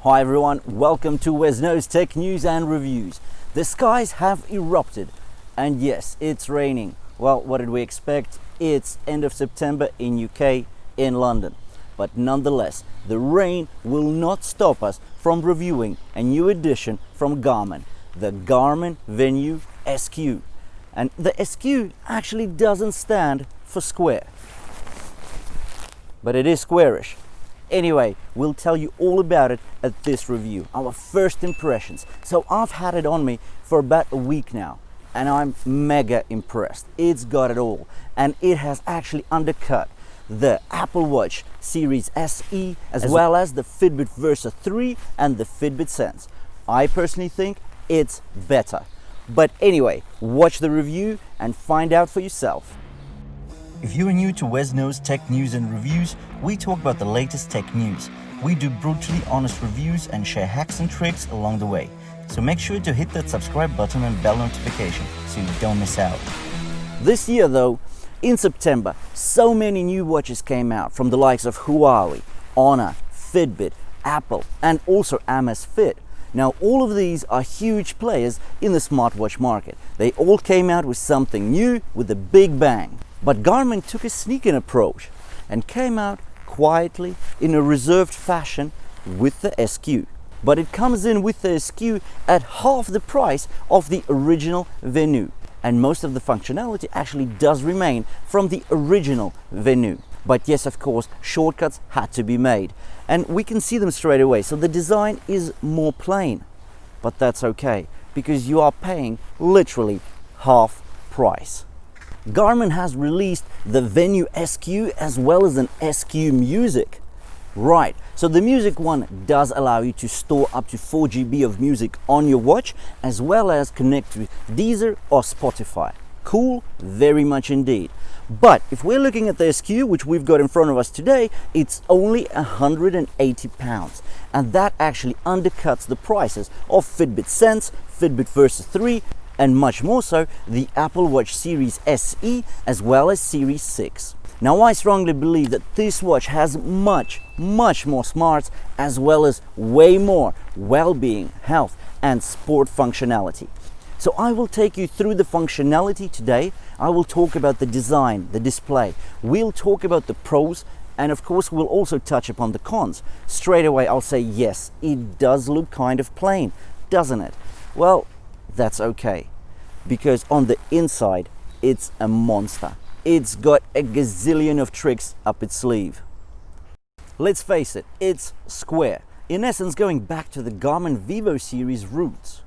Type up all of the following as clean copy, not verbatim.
Hi everyone, welcome to Wes Knows Tech News and Reviews. The skies have erupted and yes, it's raining. Well, what did we expect? It's end of September in UK, in London. But nonetheless, the rain will not stop us from reviewing a new edition from Garmin, the Garmin Venue SQ. And the SQ actually doesn't stand for square, but it is squarish. Anyway, we'll tell you all about it at this review, our first impressions. So I've had it on me for about a week now and I'm mega impressed. It's got it all and it has actually undercut the Apple Watch Series SE as well as the Fitbit Versa 3 and the Fitbit Sense. I personally think it's better. But anyway, watch the review and find out for yourself. If you are new to Wes Knows Tech News and Reviews, we talk about the latest tech news. We do brutally honest reviews and share hacks and tricks along the way. So make sure to hit that subscribe button and bell notification so you don't miss out. This year though, in September, so many new watches came out from the likes of Huawei, Honor, Fitbit, Apple and also Amazfit. Now all of these are huge players in the smartwatch market. They all came out with something new with a big bang. But Garmin took a sneaking approach and came out quietly in a reserved fashion with the SQ. But it comes in with the SQ at half the price of the original Venue. And most of the functionality actually does remain from the original Venue. But yes, of course, shortcuts had to be made. And we can see them straight away. So the design is more plain. But that's okay, because you are paying literally half price. Garmin has released the Venue SQ as well as an SQ Music. Right, so the Music one does allow you to store up to 4 GB of music on your watch as well as connect with Deezer or Spotify. Cool, very much indeed. But if we're looking at the SQ, which we've got in front of us today, it's only £180. And that actually undercuts the prices of Fitbit Sense, Fitbit Versa 3, and much more so the Apple Watch Series SE as well as Series 6. Now I strongly believe that this watch has much more smarts as well as way more well-being, health and sport functionality. So I will take you through the functionality today. I will talk about the design, the display. We'll talk about the pros and of course we'll also touch upon the cons. Straight away I'll say yes, it does look kind of plain, doesn't it? Well, that's okay, because on the inside it's a monster. It's got a gazillion of tricks up its sleeve. Let's face it, it's square, in essence going back to the Garmin Vivo series roots.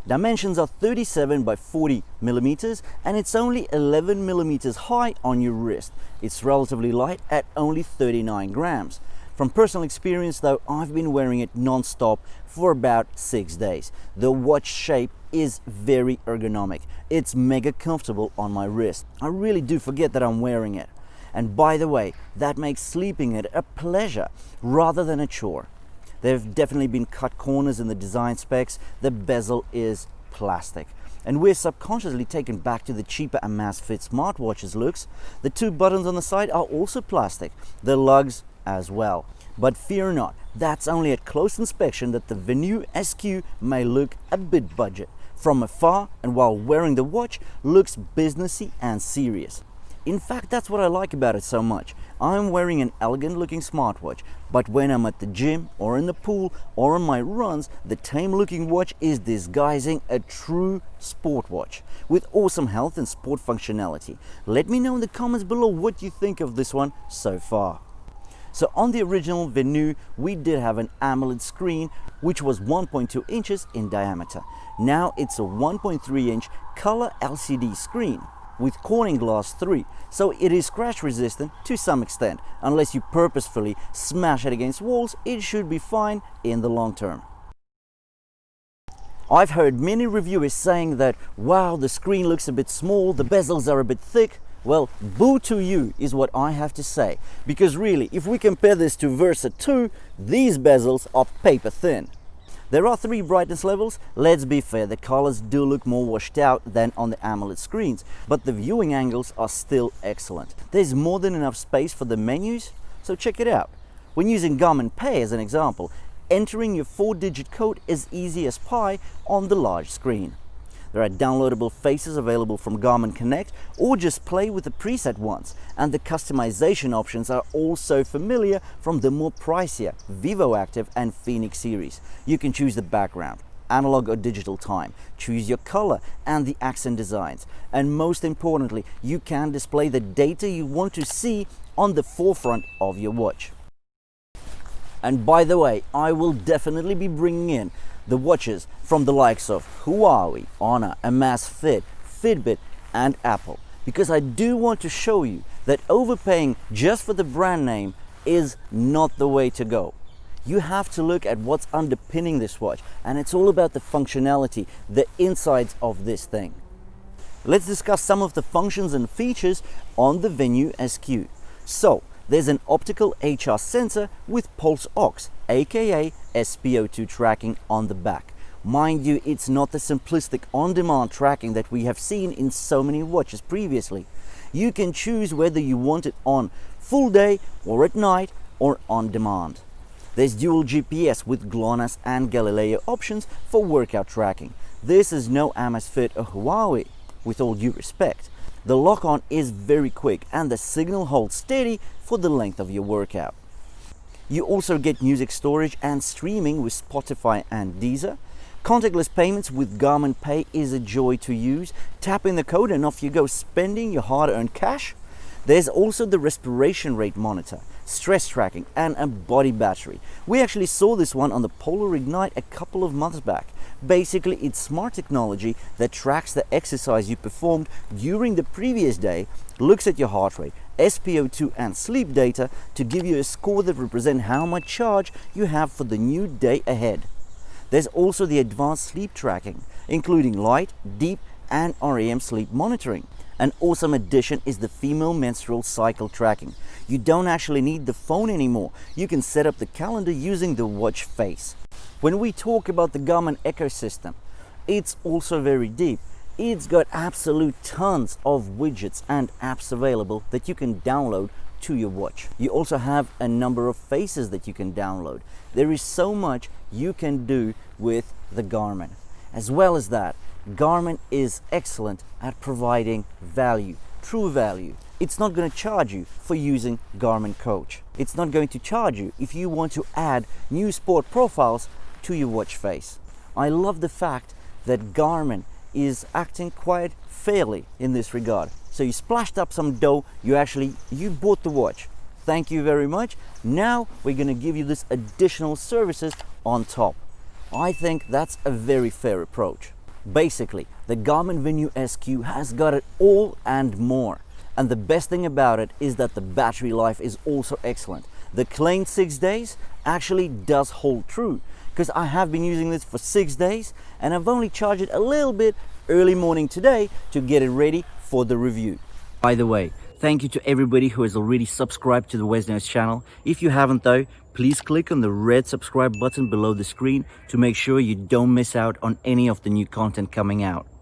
Dimensions are 37 by 40 millimeters and it's only 11 millimeters high on your wrist. It's relatively light at only 39 grams. From personal experience though, I've been wearing it non-stop for about 6 days. The watch shape is very ergonomic. It's mega comfortable on my wrist. I really do forget that I'm wearing it. And by the way, that makes sleeping it a pleasure rather than a chore. There have definitely been cut corners in the design specs. The bezel is plastic. And we're subconsciously taken back to the cheaper Amazfit smartwatches looks. The 2 buttons on the side are also plastic. The lugs as well. But fear not, that's only at close inspection that the Venue SQ may look a bit budget. From afar and while wearing the watch, looks businessy and serious. In fact, that's what I like about it so much. I'm wearing an elegant looking smartwatch, but when I'm at the gym or in the pool or on my runs, the tame looking watch is disguising a true sport watch with awesome health and sport functionality. Let me know in the comments below what you think of this one so far. So on the original Venue, we did have an AMOLED screen, which was 1.2 inches in diameter. Now it's a 1.3 inch color LCD screen with Corning Glass 3, so it is scratch resistant to some extent. Unless you purposefully smash it against walls, it should be fine in the long term. I've heard many reviewers saying that, wow, the screen looks a bit small, the bezels are a bit thick. Well, boo to you is what I have to say, because really, if we compare this to Versa 2, these bezels are paper thin. There are 3 brightness levels. Let's be fair, the colors do look more washed out than on the AMOLED screens, but the viewing angles are still excellent. There's more than enough space for the menus, so check it out. When using Garmin Pay as an example, entering your 4-digit code as easy as pie on the large screen. There are downloadable faces available from Garmin Connect, or just play with the preset ones, and the customization options are also familiar from the more pricier Vivo Active and Phoenix series. You can choose the background, analog or digital time, choose your color and the accent designs, and most importantly, you can display the data you want to see on the forefront of your watch. And by the way, I will definitely be bringing in the watches from the likes of Huawei, Honor, Amazfit, Fitbit and Apple, because I do want to show you that overpaying just for the brand name is not the way to go. You have to look at what's underpinning this watch, and it's all about the functionality, the insides of this thing. Let's discuss some of the functions and features on the Venue SQ. So, there's an optical HR sensor with pulse ox, aka SpO2 tracking on the back. Mind you, it's not the simplistic on-demand tracking that we have seen in so many watches previously. You can choose whether you want it on full day or at night or on demand. There's dual GPS with GLONASS and Galileo options for workout tracking. This is no Amazfit or Huawei, with all due respect. The lock-on is very quick and the signal holds steady for the length of your workout. You also get music storage and streaming with Spotify and Deezer. Contactless payments with Garmin Pay is a joy to use. Tap in the code and off you go spending your hard-earned cash. There's also the respiration rate monitor, stress tracking and a body battery. We actually saw this one on the Polar Ignite a couple of months back. Basically, it's smart technology that tracks the exercise you performed during the previous day, looks at your heart rate, SpO2 and sleep data to give you a score that represents how much charge you have for the new day ahead. There's also the advanced sleep tracking, including light, deep and REM sleep monitoring. An awesome addition is the female menstrual cycle tracking. You don't actually need the phone anymore. You can set up the calendar using the watch face. When we talk about the Garmin ecosystem, it's also very deep. It's got absolute tons of widgets and apps available that you can download to your watch. You also have a number of faces that you can download. There is so much you can do with the Garmin. As well as that, Garmin is excellent at providing value, true value. It's not going to charge you for using Garmin Coach. It's not going to charge you if you want to add new sport profiles to your watch face. I love the fact that Garmin is acting quite fairly in this regard. So you splashed up some dough, you bought the watch. Thank you very much. Now we're going to give you this additional services on top. I think that's a very fair approach. Basically, the Garmin Venue SQ has got it all and more. And the best thing about it is that the battery life is also excellent. The claimed 6 days actually does hold true, because I have been using this for 6 days and I've only charged it a little bit early morning today to get it ready for the review. By the way, thank you to everybody who has already subscribed to the Wesno's channel. If you haven't though, please click on the red subscribe button below the screen to make sure you don't miss out on any of the new content coming out.